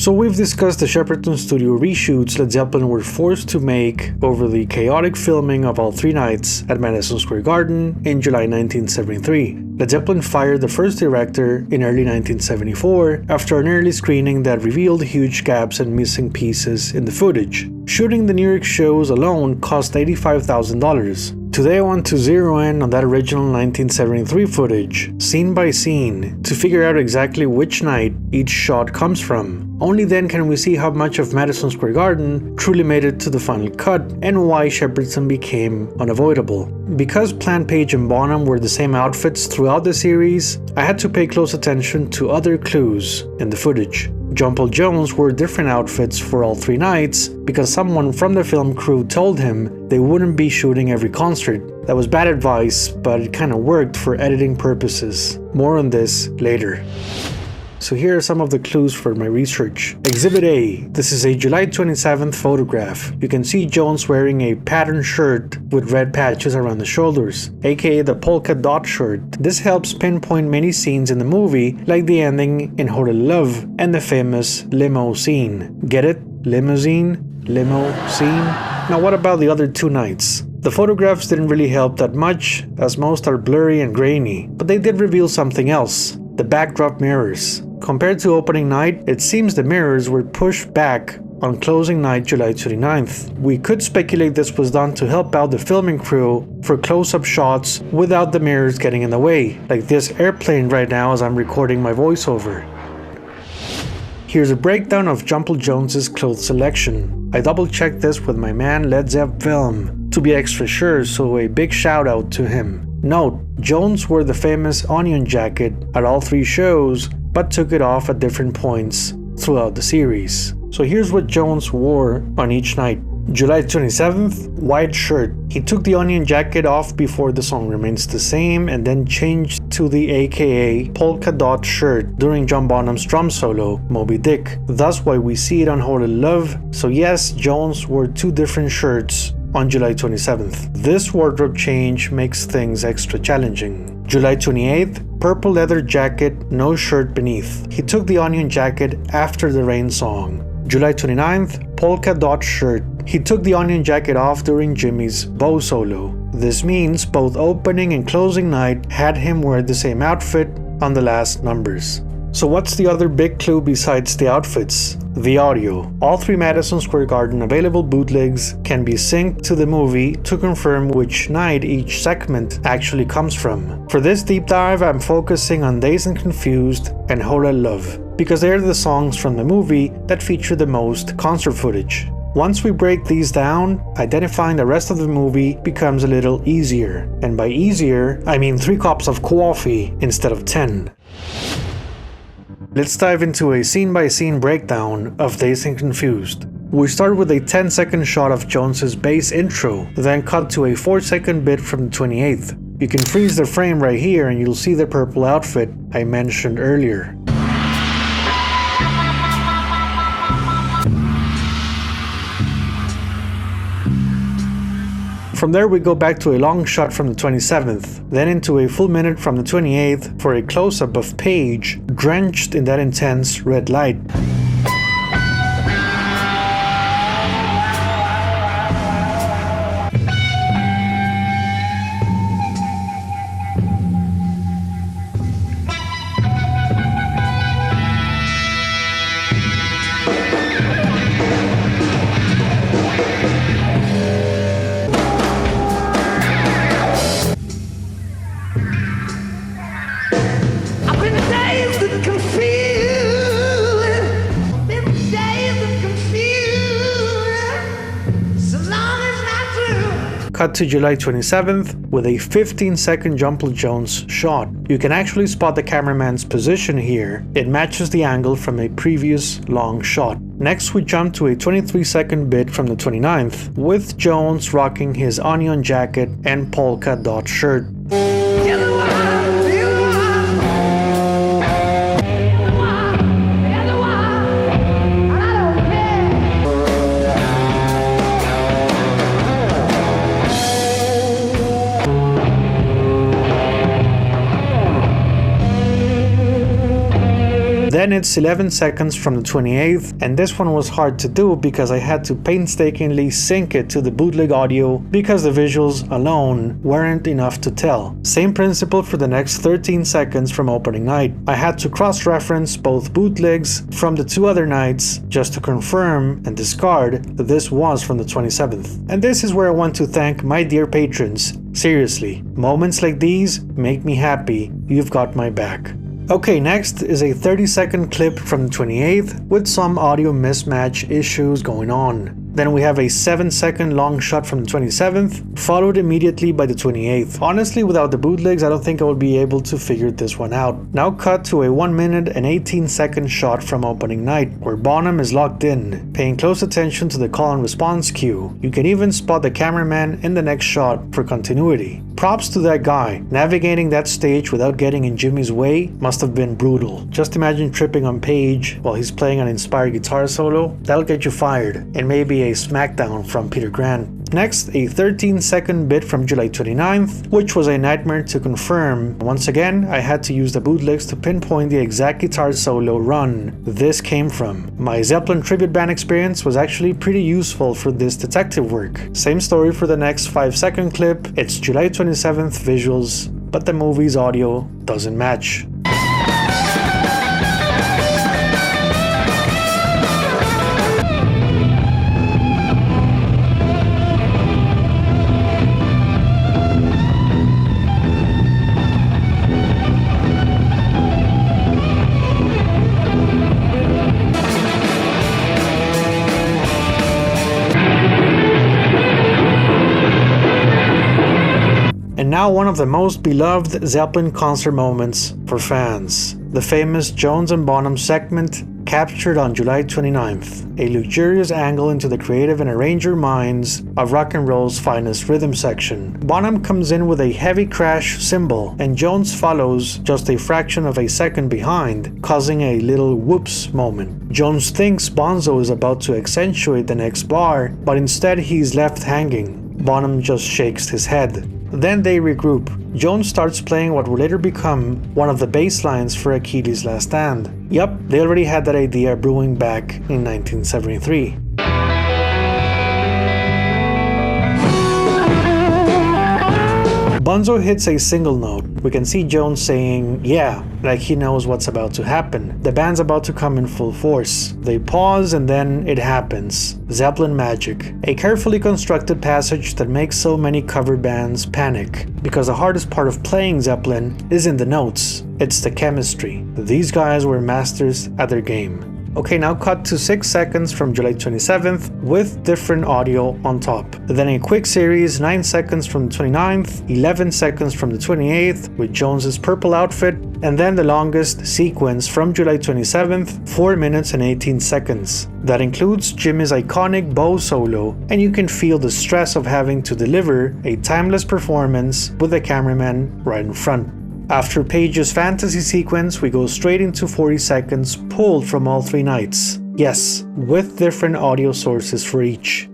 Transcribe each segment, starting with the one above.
So we've discussed the Shepperton Studio reshoots Led Zeppelin were forced to make over the chaotic filming of all 3 nights at Madison Square Garden in July 1973. Led Zeppelin fired the first director in early 1974 after an early screening that revealed huge gaps and missing pieces in the footage. Shooting the New York shows alone cost $85,000. Today I want to zero in on that original 1973 footage, scene by scene, to figure out exactly which night each shot comes from. Only then can we see how much of Madison Square Garden truly made it to the final cut, and why Shepperton became unavoidable. Because Plant, Page and Bonham were the same outfits throughout the series, I had to pay close attention to other clues in the footage. John Paul Jones wore different outfits for all 3 nights because someone from the film crew told him they wouldn't be shooting every concert. That was bad advice, but it kinda worked for editing purposes. More on this later. So here are some of the clues for my research. Exhibit A. This is a July 27th photograph. You can see Jones wearing a patterned shirt with red patches around the shoulders, aka the polka dot shirt. This helps pinpoint many scenes in the movie, like the ending in Lotta Love and the famous limo scene. Get it? Limousine? Limo scene? Now what about the other 2 nights? The photographs didn't really help that much, as most are blurry and grainy, but they did reveal something else: the backdrop mirrors. Compared to opening night, it seems the mirrors were pushed back on closing night, July 29th. We could speculate this was done to help out the filming crew for close-up shots without the mirrors getting in the way, like this airplane right now as I'm recording my voiceover. Here's a breakdown of John Paul Jones's clothes selection. I double-checked this with my man Led Zepp Film to be extra sure, so a big shout out to him. Note, Jones wore the famous onion jacket at all 3 shows, but took it off at different points throughout the series. So here's what Jones wore on each night. July 27th, white shirt. He took the onion jacket off before the song Remains the Same and then changed to the aka polka dot shirt during John Bonham's drum solo, Moby Dick. That's why we see it on Lotta Love. So yes, Jones wore 2 different shirts on July 27th. This wardrobe change makes things extra challenging. July 28th, purple leather jacket, no shirt beneath. He took the onion jacket after the Rain song. July 29th, polka dot shirt. He took the onion jacket off during Jimmy's bow solo. This means both opening and closing night had him wear the same outfit on the last numbers. So what's the other big clue besides the outfits? The audio. All 3 Madison Square Garden available bootlegs can be synced to the movie to confirm which night each segment actually comes from. For this deep dive, I'm focusing on Dazed and Confused and Lotta Love, because they're the songs from the movie that feature the most concert footage. Once we break these down, identifying the rest of the movie becomes a little easier. And by easier, I mean 3 cups of coffee instead of 10. Let's dive into a scene-by-scene breakdown of Dazed and Confused. We start with a 10-second shot of Jones's bass intro, then cut to a 4-second bit from the 28th. You can freeze the frame right here and you'll see the purple outfit I mentioned earlier. From there we go back to a long shot from the 27th, then into a full minute from the 28th for a close-up of Page drenched in that intense red light. Cut to July 27th with a 15-second John Paul Jones shot. You can actually spot the cameraman's position here. It matches the angle from a previous long shot. Next we jump to a 23-second bit from the 29th with Jones rocking his onion jacket and polka dot shirt. Then Then it's 11 seconds from the 28th, and this one was hard to do because I had to painstakingly sync it to the bootleg audio because the visuals alone weren't enough to tell. Same principle for the next 13 seconds from opening night. I had to cross-reference both bootlegs from the two other nights just to confirm and discard that this was from the 27th. And this is where I want to thank my dear patrons. Seriously, moments like these make me happy. You've got my back. Okay, next is a 30-second clip from the 28th with some audio mismatch issues going on. Then we have a 7-second long shot from the 27th, followed immediately by the 28th. Honestly, without the bootlegs, I don't think I would be able to figure this one out. Now cut to a 1 minute and 18-second shot from opening night, where Bonham is locked in, paying close attention to the call and response cue. You can even spot the cameraman in the next shot for continuity. Props to that guy. Navigating that stage without getting in Jimmy's way must have been brutal. Just imagine tripping on Page while he's playing an inspired guitar solo. That'll get you fired, and maybe a smackdown from Peter Grant. Next, a 13-second bit from July 29th, which was a nightmare to confirm. Once again, I had to use the bootlegs to pinpoint the exact guitar solo run this came from. My Zeppelin tribute band experience was actually pretty useful for this detective work. Same story for the next 5-second clip. It's July 27th visuals, but the movie's audio doesn't match. And now one of the most beloved Zeppelin concert moments for fans. The famous Jones and Bonham segment captured on July 29th. A luxurious angle into the creative and arranger minds of rock and roll's finest rhythm section. Bonham comes in with a heavy crash cymbal, and Jones follows just a fraction of a second behind, causing a little whoops moment. Jones thinks Bonzo is about to accentuate the next bar, but instead he's left hanging. Bonham just shakes his head. Then they regroup. Jones starts playing what would later become one of the bass lines for Achilles' Last Stand. Yup, they already had that idea brewing back in 1973. Bonzo hits a single note. We can see Jones saying, yeah, like he knows what's about to happen. The band's about to come in full force. They pause and then it happens. Zeppelin magic. A carefully constructed passage that makes so many cover bands panic. Because the hardest part of playing Zeppelin isn't the notes, it's the chemistry. These guys were masters at their game. Okay, now cut to 6 seconds from July 27th with different audio on top. Then a quick series, 9 seconds from the 29th, 11 seconds from the 28th with Jones's purple outfit, and then the longest sequence from July 27th, 4 minutes and 18 seconds. That includes Jimmy's iconic bow solo, and you can feel the stress of having to deliver a timeless performance with the cameraman right in front. After Page's fantasy sequence, we go straight into 40 seconds pulled from all 3 nights. Yes, with different audio sources for each.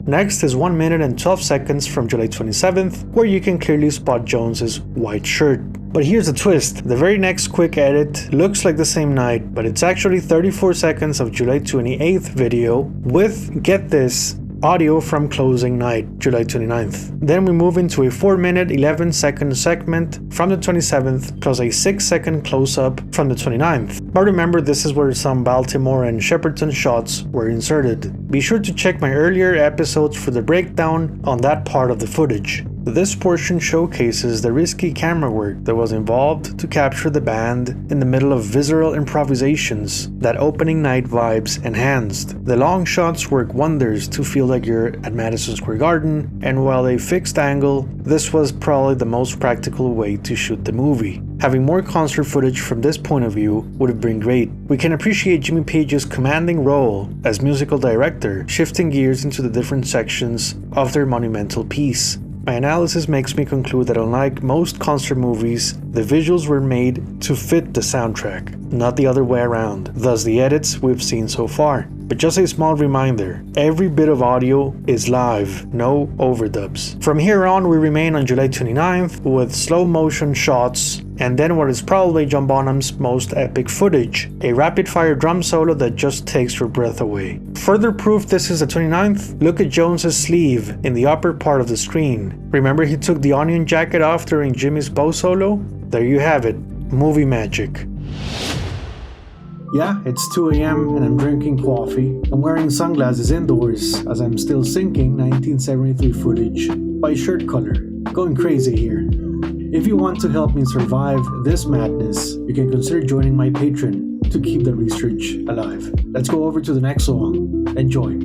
Next is 1 minute and 12 seconds from July 27th, where you can clearly spot Jones's white shirt. But here's the twist, the very next quick edit looks like the same night, but it's actually 34 seconds of July 28th video with, get this, audio from closing night, July 29th. Then we move into a 4 minute 11 second segment from the 27th plus a 6 second close-up from the 29th. But remember, this is where some Baltimore and Shepperton shots were inserted. Be sure to check my earlier episodes for the breakdown on that part of the footage. This portion showcases the risky camera work that was involved to capture the band in the middle of visceral improvisations that opening night vibes enhanced. The long shots work wonders to feel like you're at Madison Square Garden, and while a fixed angle, this was probably the most practical way to shoot the movie. Having more concert footage from this point of view would have been great. We can appreciate Jimmy Page's commanding role as musical director, shifting gears into the different sections of their monumental piece. My analysis makes me conclude that unlike most concert movies, the visuals were made to fit the soundtrack, not the other way around, thus the edits we've seen so far. But just a small reminder, every bit of audio is live, no overdubs. From here on, we remain on July 29th with slow motion shots, and then what is probably John Bonham's most epic footage, a rapid fire drum solo that just takes your breath away. Further proof this is the 29th, look at Jones's sleeve in the upper part of the screen. Remember he took the onion jacket off during Jimmy's bow solo? There you have it, movie magic. Yeah, it's 2 a.m. and I'm drinking coffee. I'm wearing sunglasses indoors as I'm still syncing 1973 footage by shirt color. Going crazy here. If you want to help me survive this madness, you can consider joining my Patreon to keep the research alive. Let's go over to the next song. Enjoy.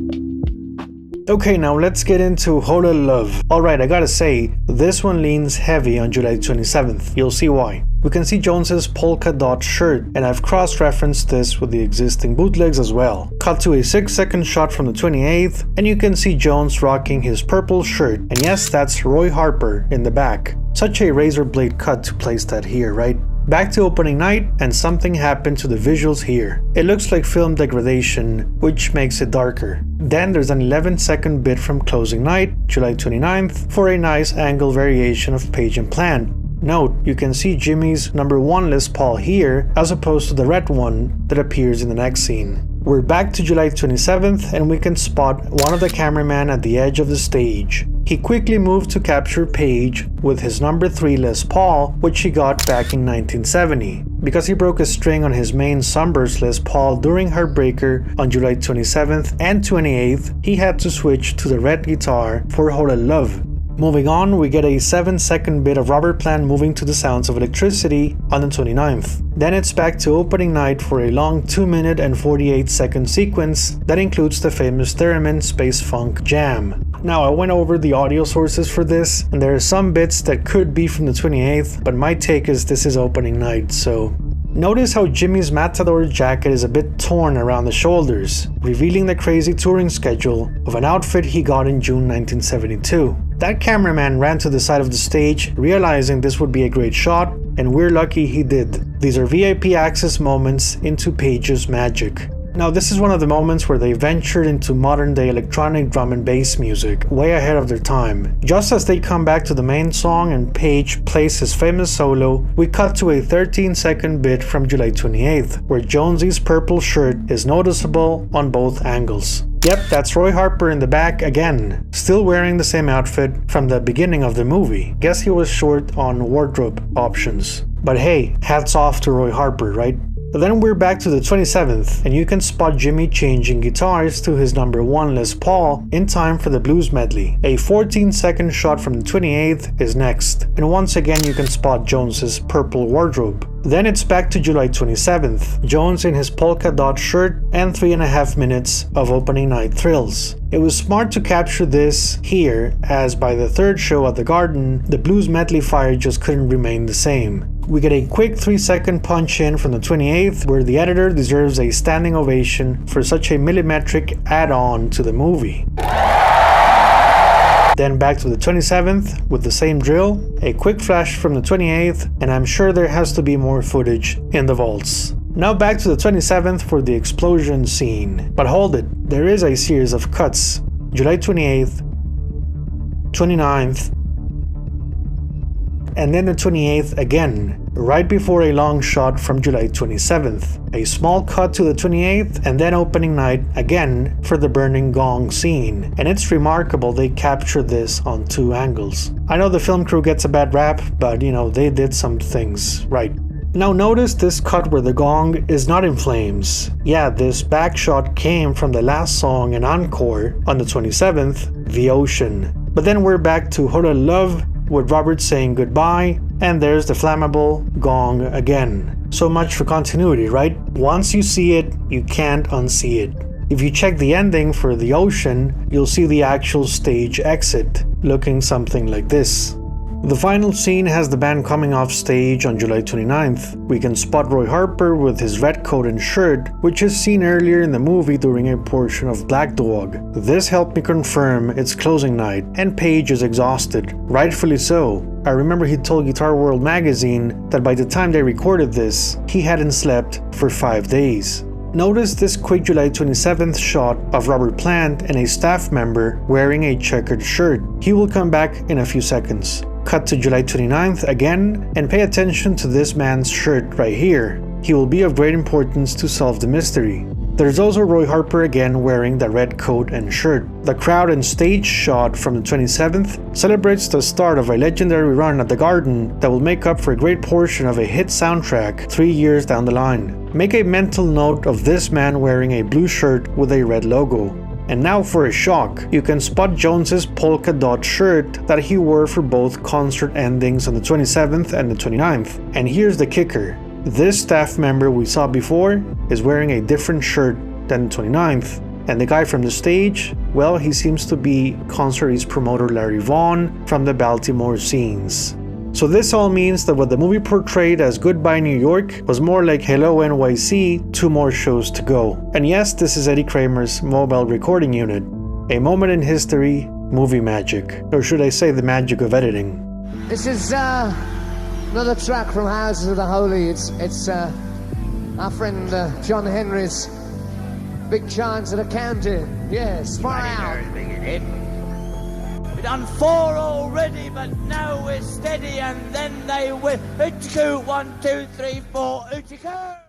Okay, now let's get into Lotta Love. Alright, I gotta say, this one leans heavy on July 27th. You'll see why. We can see Jones's polka dot shirt, and I've cross-referenced this with the existing bootlegs as well. Cut to a 6-second shot from the 28th, and you can see Jones rocking his purple shirt, and yes, that's Roy Harper in the back. Such a razor blade cut to place that here, right? Back to opening night, and something happened to the visuals here. It looks like film degradation, which makes it darker. Then there's an 11-second bit from closing night, July 29th, for a nice angle variation of Page and Plant. Note, you can see Jimmy's number 1 Les Paul here, as opposed to the red one that appears in the next scene. We're back to July 27th, and we can spot one of the cameramen at the edge of the stage. He quickly moved to capture Page with his number 3 Les Paul, which he got back in 1970. Because he broke a string on his main Sunburst Les Paul during Heartbreaker on July 27th and 28th, he had to switch to the red guitar for Lotta Love. Moving on, we get a 7-second bit of Robert Plant moving to the sounds of electricity on the 29th. Then it's back to opening night for a long 2-minute and 48-second sequence that includes the famous Theremin Space Funk jam. Now, I went over the audio sources for this, and there are some bits that could be from the 28th, but my take is this is opening night, so... Notice how Jimmy's Matador jacket is a bit torn around the shoulders, revealing the crazy touring schedule of an outfit he got in June 1972. That cameraman ran to the side of the stage, realizing this would be a great shot, and we're lucky he did. These are VIP access moments into Page's magic. Now, this is one of the moments where they ventured into modern-day electronic drum and bass music, way ahead of their time. Just as they come back to the main song and Page plays his famous solo, we cut to a 13-second bit from July 28th, where Jonesy's purple shirt is noticeable on both angles. Yep, that's Roy Harper in the back again, still wearing the same outfit from the beginning of the movie. Guess he was short on wardrobe options. But hey, hats off to Roy Harper, right? But then we're back to the 27th, and you can spot Jimmy changing guitars to his number 1 Les Paul in time for the blues medley. A 14-second shot from the 28th is next, and once again you can spot Jones's purple wardrobe. Then it's back to July 27th, Jones in his polka dot shirt and 3.5 minutes of opening night thrills. It was smart to capture this here, as by the third show at the Garden, the blues medley fire just couldn't remain the same. We get a quick 3-second punch in from the 28th, where the editor deserves a standing ovation for such a millimetric add-on to the movie. Then back to the 27th with the same drill, a quick flash from the 28th, and I'm sure there has to be more footage in the vaults. Now back to the 27th for the explosion scene. But hold it, there is a series of cuts. July 28th, 29th, and then the 28th again, right before a long shot from July 27th. A small cut to the 28th, and then opening night again for the burning gong scene. And it's remarkable they captured this on 2 angles. I know the film crew gets a bad rap, but you know, they did some things right. Now notice this cut where the gong is not in flames. Yeah, this back shot came from the last song and encore on the 27th, The Ocean. But then we're back to Lotta Love, with Robert saying goodbye, and there's the flammable gong again. So much for continuity, right? Once you see it, you can't unsee it. If you check the ending for The Ocean, you'll see the actual stage exit, looking something like this. The final scene has the band coming off stage on July 29th. We can spot Roy Harper with his red coat and shirt, which is seen earlier in the movie during a portion of Black Dog. This helped me confirm it's closing night, and Page is exhausted, rightfully so. I remember he told Guitar World magazine that by the time they recorded this, he hadn't slept for 5 days. Notice this quick July 27th shot of Robert Plant and a staff member wearing a checkered shirt. He will come back in a few seconds. Cut to July 29th again, and pay attention to this man's shirt right here. He will be of great importance to solve the mystery. There's also Roy Harper again wearing the red coat and shirt. The crowd and stage shot from the 27th celebrates the start of a legendary run at the Garden that will make up for a great portion of a hit soundtrack 3 years down the line. Make a mental note of this man wearing a blue shirt with a red logo. And now for a shock, you can spot Jones's polka dot shirt that he wore for both concert endings on the 27th and the 29th. And here's the kicker. This staff member we saw before is wearing a different shirt than the 29th. And the guy from the stage, well, he seems to be Concert East promoter Larry Vaughn from the Baltimore scenes. So this all means that what the movie portrayed as Goodbye New York was more like Hello NYC, 2 more shows to go. And yes, this is Eddie Kramer's mobile recording unit. A moment in history, movie magic. Or should I say the magic of editing. This is another track from Houses of the Holy. It's our friend John Henry's Big Chance at a County. Yes, far out. Done 4 already, but now we're steady, and then they win. Hooty-coo, 1, 2, 3, 4, hooty-coo.